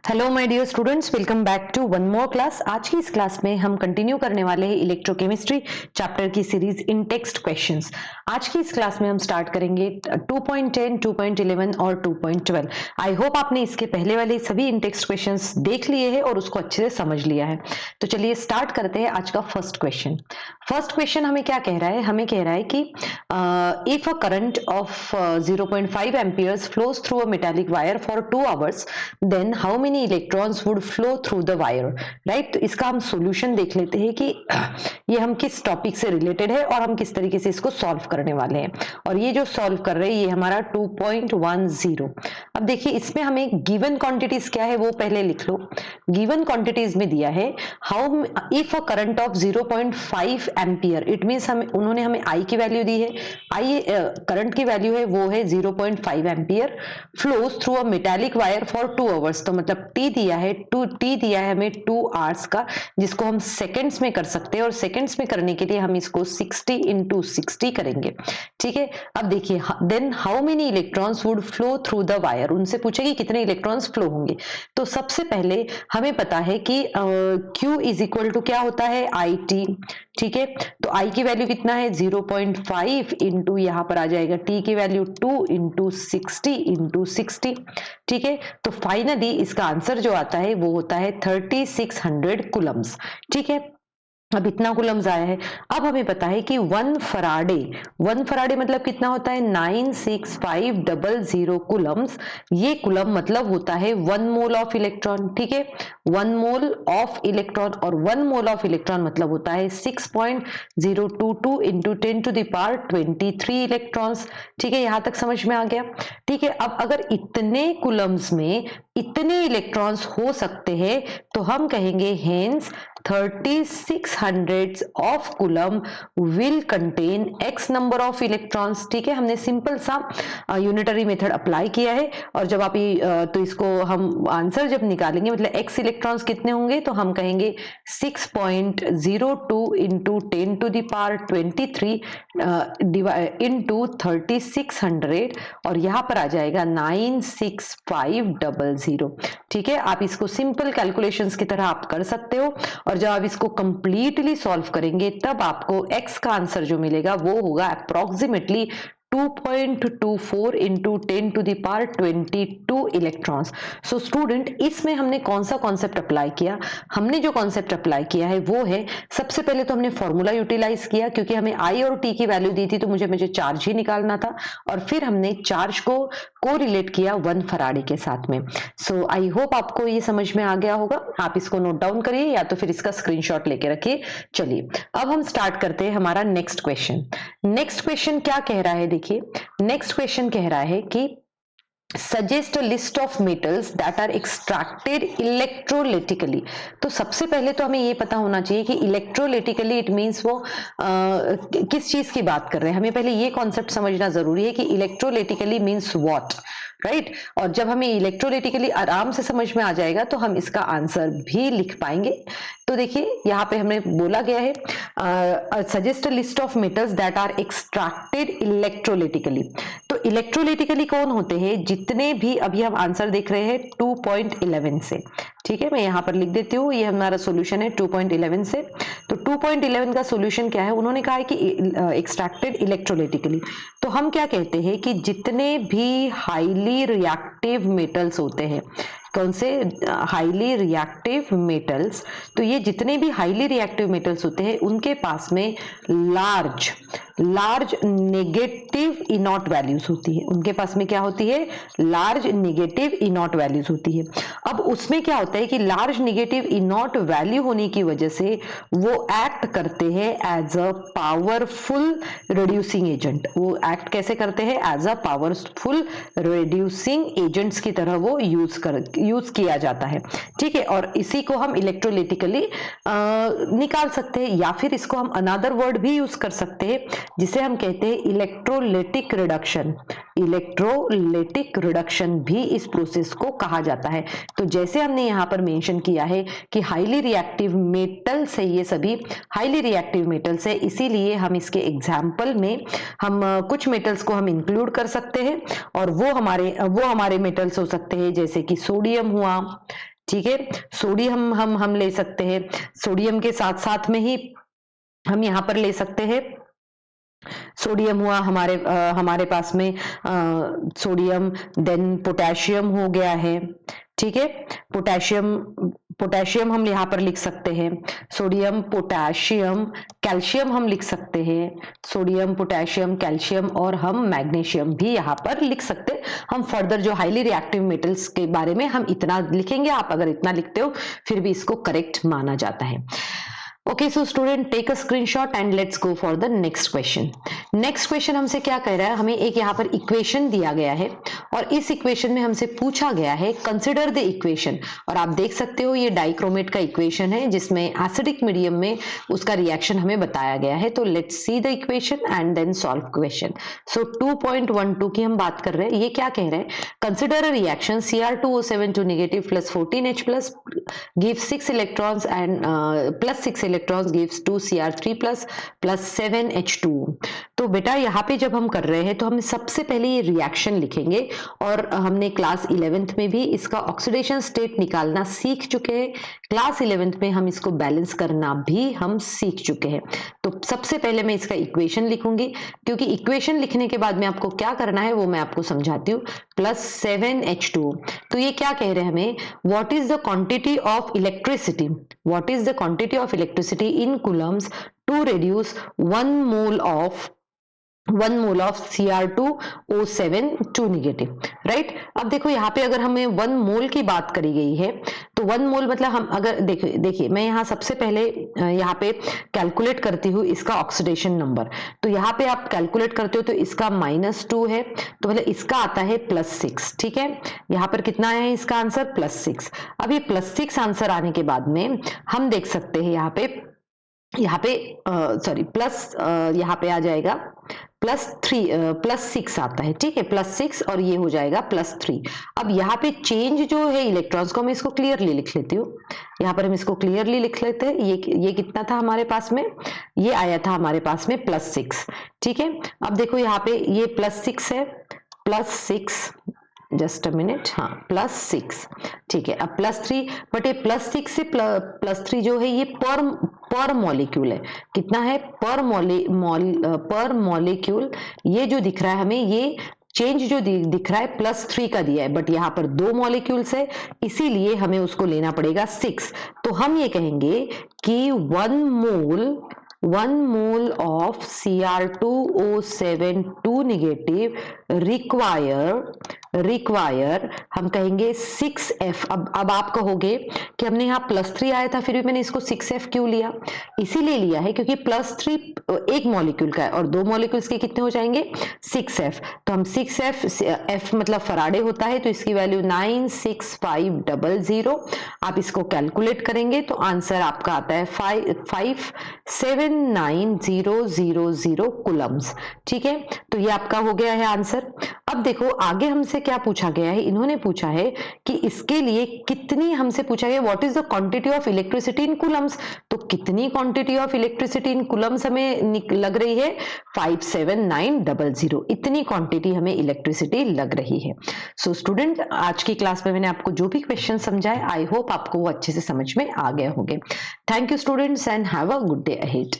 Hello my dear students, welcome back to one more class. आज की इस class में हम कंटिन्यू करने वाले हैं इलेक्ट्रोकेमिस्ट्री चैप्टर की सीरीज इन टेक्स्ट क्वेश्चंस। आज की इस क्लास में हम स्टार्ट करेंगे 2.10, 2.11 और 2.12। आई होप आपने इसके पहले वाले सभी इन टेक्स्ट क्वेश्चंस देख लिए हैं और उसको अच्छे से समझ लिया है। तो चलिए स्टार्ट करते हैं आज का फर्स्ट क्वेश्चन। फर्स्ट क्वेश्चन हमें क्या कह रहा है? हमें कह रहा है कि if a current of 0.5 amperes flows through a metallic wire for 2 hours, then how many electrons would flow through the wire. Right, तो इसका हम सॉल्यूशन देख लेते हैं कि ये हम किस टॉपिक से रिलेटेड है और हम किस तरीके से इसको सॉल्व करने वाले हैं। और ये जो सॉल्व कर रहे हैं ये हमारा 2.10। अब देखिए इसमें हमें गिवन क्वांटिटीज क्या है वो पहले लिख लो। गिवन क्वांटिटीज में दिया है how if a current of 0.5 ampere, it means उन्होंने हमें आई की वैल्यू दी है। आई करंट की वैल्यू है वो है 0.5 ampere, flows through a metallic wire for 2 hours. तो मतलब टी दिया है, टी दिया है हमें 2 आवर्स का, जिसको हम सेकंड्स में कर सकते हैं और सेकंड्स में करने के लिए हम इसको 60 इंटू 60 करेंगे। ठीक है, अब देखिए then how many electrons would flow through the wire, उनसे पूछेगी कितने इलेक्ट्रॉन्स फ्लो होंगे। तो सबसे पहले हमें पता है कि Q इज इक्वल टू क्या होता है, आई टी। ठीक है, तो I की वैल्यू कितना है 0.5 इंटू यहाँ पर आ जाएगा T की वैल्यू 2 इंटू 60 इंटू 60। ठीक है, तो फाइनली इसका आंसर जो आता है वो होता है 3600 कुलम्स। ठीक है, अब इतना कुलम्स आया है। अब हमें पता है कि 1 फराडे मतलब कितना होता है 96500 कुलम्स। ये कुलम मतलब होता है 1 मोल ऑफ इलेक्ट्रॉन। ठीक है, 1 मोल ऑफ इलेक्ट्रॉन, और 1 मोल ऑफ इलेक्ट्रॉन मतलब होता है 6.022 into 10 to the power 23 electrons. ठीक है, यहां तक समझ में आ गया। ठीक है, अब अगर इतने कुलम्स में इतने इलेक्ट्रॉन्स हो सकते हैं तो हम कहेंगे hence 3600 of coulomb will contain x number of electrons. ठीक है, हमने सिंपल सा यूनिटरी मेथड अप्लाई किया है, और जब आप तो इसको हम आंसर जब निकालेंगे मतलब x इलेक्ट्रॉन्स कितने होंगे तो हम कहेंगे 6.02 into 10 to the power 23 into 3600, और यहाँ पर आ जाएगा 96500। ठीक है, आप इसको सिंपल कैलकुलेशंस की तरह आप कर सकते हो, और जब आप इसको कंप्लीटली सॉल्व करेंगे तब आपको x का आंसर जो मिलेगा वो होगा approximately 2.24 into 10 to the power 22 electrons. So student, इसमें हमने कौन सा कॉन्सेप्ट अप्लाई किया? हमने जो कॉन्सेप्ट अप्लाई किया है वो है, सबसे पहले तो हमने फॉर्मूला यूटिलाइज किया, क्योंकि हमें आई और टी की वैल्यू दी थी तो मुझे चार्ज ही निकालना था, और फिर हमने चार्ज को कोरिलेट किया 1 फराडे के साथ में। सो आई होप आपको ये समझ में आ गया होगा। आप इसको नोट डाउन करिए या तो फिर इसका स्क्रीनशॉट लेके रखिए। चलिए अब हम स्टार्ट करते हैं हमारा नेक्स्ट क्वेश्चन। नेक्स्ट क्वेश्चन क्या कह रहा है? देखिए नेक्स्ट क्वेश्चन कह रहा है कि suggest a list of metals that are extracted electrolytically. तो सबसे पहले तो हमें ये पता होना चाहिए कि इलेक्ट्रोलिटिकली इट मींस वो किस चीज की बात कर रहे हैं। हमें पहले ये कॉन्सेप्ट समझना जरूरी है कि इलेक्ट्रोलिटिकली मींस व्हाट, राइट। और जब हमें इलेक्ट्रोलिटिकली आराम से समझ में आ जाएगा तो हम इसका आंसर भी लिख पाएंगे। तो देखिए यहाँ पे हमें बोला गया है suggest a list of metals that are extracted electrolytically. तो इलेक्ट्रोलिटिकली कौन होते हैं? जितने भी, अभी हम आंसर देख रहे हैं 2.11 से। ठीक है, मैं यहाँ पर लिख देती हूँ, ये हमारा सॉल्यूशन है 2.11 से। तो 2.11 का सॉल्यूशन क्या है? उन्होंने कहा है कि एक्सट्रैक्टेड इलेक्ट्रोलिटिकली। तो हम क्या कहते हैं कि जितने भी हाईली रिएक्टिव मेटल्स होते हैं, कौन से? Highly reactive metals. तो ये जितने भी हाईली रिएक्टिव मेटल्स होते हैं उनके पास में लार्ज नेगेटिव इनॉट वैल्यूज होती है। उनके पास में क्या होती है? लार्ज नेगेटिव इनॉट वैल्यूज होती है। अब उसमें क्या होता है कि लार्ज नेगेटिव इनॉट वैल्यू होने की वजह से वो एक्ट करते हैं as a powerful reducing agent. वो एक्ट कैसे करते हैं? As a powerful reducing agents की तरह वो यूज किया जाता है। ठीक है, और इसी को हम इलेक्ट्रोलिटिकली निकाल सकते हैं, या फिर इसको हम अनदर वर्ड भी यूज कर सकते हैं जिसे हम कहते हैं इलेक्ट्रोलिटिक रिडक्शन। इलेक्ट्रोलिटिक रिडक्शन भी इस प्रोसेस को कहा जाता है। तो जैसे हमने यहाँ पर मेंशन किया है कि हाईली रिएक्टिव मेटल्स है, ये सभी हाईली रिएक्टिव मेटल्स है, इसीलिए हम इसके एग्जाम्पल में हम कुछ मेटल्स को हम इंक्लूड कर सकते हैं, और वो हमारे मेटल्स हो सकते हैं जैसे कि सोडियम हुआ, ठीक है। सोडियम हम ले सकते हैं, सोडियम के साथ साथ में ही हम यहाँ पर ले सकते हैं, सोडियम हुआ हमारे पास में सोडियम, देन पोटेशियम हो गया है, ठीक है। पोटेशियम हम यहाँ पर लिख सकते हैं, सोडियम पोटेशियम, कैल्शियम हम लिख सकते हैं, सोडियम पोटेशियम कैल्शियम, और हम मैग्नीशियम भी यहाँ पर लिख सकते हैं। हम फर्दर जो हाईली रिएक्टिव मेटल्स के बारे में हम इतना लिखेंगे, आप अगर इतना लिखते हो फिर भी इसको करेक्ट माना जाता है। Okay, so student take a screenshot and let's go for the next question. Next question हमसे क्या कह रहा है, हमें एक यहाँ पर इक्वेशन दिया गया है और इस इक्वेशन में हमसे पूछा गया है कंसिडर द इक्वेशन, और आप देख सकते हो ये डाइक्रोमेट का इक्वेशन है जिसमें एसिडिक मीडियम में उसका रिएक्शन हमें बताया गया है। तो let's see the equation and then solve question. So 2.12 की हम बात कर रहे हैं। ये क्या कह रहे हैं, consider a reaction Cr2O72 negative plus 14H plus gives 6 electrons and plus 6 electrons gives 2 Cr3 plus 7H2। तो बेटा यहाँ पे जब हम कर रहे हैं तो हम सबसे पहले ये रिएक्शन लिखेंगे, और हमने क्लास 11th में भी इसका ऑक्सीडेशन स्टेट निकालना सीख चुके हैं। क्लास 11th में हम इसको बैलेंस करना भी हम सीख चुके हैं। तो सबसे पहले मैं इसका इक्वेशन लिखूंगी, क्योंकि इक्वेशन लिखने के बाद में आपको क्या करना है वो मैं आपको समझाती हूँ। प्लस 7H2, तो ये क्या कह रहे हैं हमें, what is the quantity of electricity, what is the quantity of electricity in coulombs to reduce 1 mole of Cr2O72 negative, right. अब देखो यहाँ पे अगर हमें 1 मोल की बात करी गई है तो 1 मोल मतलब हम अगर देखिए मैं यहाँ सबसे पहले यहाँ पे कैलकुलेट करती हूँ इसका ऑक्सीडेशन नंबर। तो यहाँ पे आप कैलकुलेट करते हो तो इसका -2 है, तो मतलब इसका आता है +6, ठीक है। यहाँ पर कितना है इसका आंसर, +6। अब ये +6 आंसर आने के बाद में हम देख सकते हैं यहाँ पे सॉरी प्लस यहाँ पे आ जाएगा +6 आता है, ठीक है, +6, और ये हो जाएगा +3। अब यहाँ पे चेंज जो है इलेक्ट्रॉन्स को मैं इसको क्लियरली लिख लेती हूँ, यहाँ पर हम इसको क्लियरली लिख लेते हैं। ये कितना था हमारे पास में, ये आया था हमारे पास में +6, ठीक है। अब देखो यहाँ पे ये +6 है, +6, जस्ट अ मिनट, हाँ +6, ठीक है। अब +3, बट ये +6 से +3 जो है ये पर मॉलिक्यूल है, कितना है पर मॉलिक्यूल। ये जो दिख रहा है हमें, ये चेंज जो दिख रहा है +3 का दिया है, बट यहाँ पर 2 मॉलिक्यूल्स है, इसीलिए हमें उसको लेना पड़ेगा 6। तो हम ये कहेंगे कि 1 mole of Cr2O72 negative require हम कहेंगे 6F। अब आप कहोगे कि हमने यहाँ +3 आया था फिर भी मैंने इसको 6F क्यों लिया, इसीलिए लिया है क्योंकि +3 एक मॉलिक्यूल का है और 2 मॉलिक्यूल्स के कितने हो जाएंगे, 6F। तो हम 6F मतलब फराडे होता है, तो इसकी वैल्यू 96500। आप इसको कैलकुलेट करेंगे तो आंसर आपका आता है 579000 कूलम्स, ठीक है। तो ये आपका हो गया है आंसर। अब देखो आगे हमसे क्या पूछा गया है, इन्होंने पूछा है कि इसके लिए कितनी, हमसे पूछा गया what is the quantity of electricity in Coulomb's. तो कितनी quantity of electricity in Coulomb's हमें लग रही है, 57900, इतनी क्वांटिटी हमें इलेक्ट्रिसिटी लग रही है। सो स्टूडेंट, आज की क्लास में मैंने आपको जो भी क्वेश्चन समझाए, आई होप आपको वो अच्छे से समझ में आ गए होंगे। Thank you students and have a good day ahead.